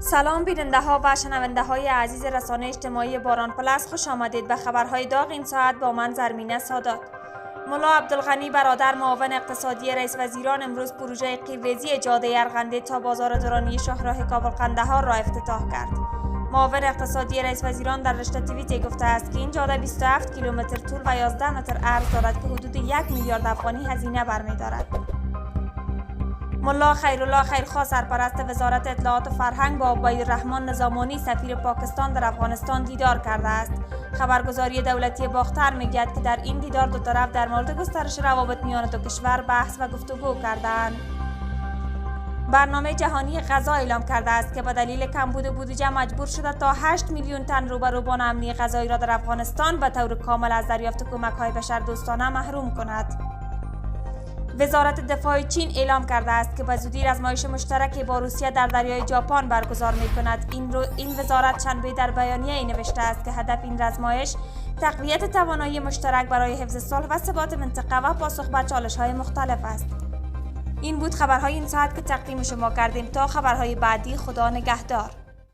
سلام بیننده ها و شنونده های عزیز رسانه اجتماعی باران پلاس، خوش آمدید به خبرهای داغ این ساعت با من زرمینه سادات. ملا عبدالغنی برادر معاون اقتصادی رئیس وزیران امروز پروژه قیرریزی جاده ارغنده تا بازار دورانی شاهراه کابل قندهار را افتتاح کرد. معاون اقتصادی رئیس وزیران در رشته توییتی گفته است که این جاده 27 کیلومتر طول و 11 متر عرض دارد که حدود 1 میلیارد افغانی هزینه برمی‌دارد. ملا خیرالله خیرخواه سرپرست وزارت اطلاعات و فرهنگ با عبیدالرحمن نظامانی سفیر پاکستان در افغانستان دیدار کرده است. خبرگزاری دولتی باختر میگوید که در این دیدار دو طرف در مورد گسترش روابط میان دو کشور بحث و گفتگو کردند. برنامه جهانی غذا اعلام کرده است که به دلیل کمبود بودجه مجبور شده تا 8 میلیون تن روبروبان امنی غذایی را در افغانستان به طور کامل از دریافت کمک‌های بشردوستانه محروم کند. وزارت دفاع چین اعلام کرده است که به زودی آزمایش مشترک با روسیه در دریای ژاپن برگزار می‌کند. این وزارت شنبه در بیانیه‌ای نوشته است که هدف این آزمایش تقویت توانایی مشترک برای حفظ صلح و ثبات منطقه و پاسخ به چالش‌های مختلف است. این بود خبرهای این ساعت که تقدیم شما کردیم. تا خبرهای بعدی، خدا نگهدار.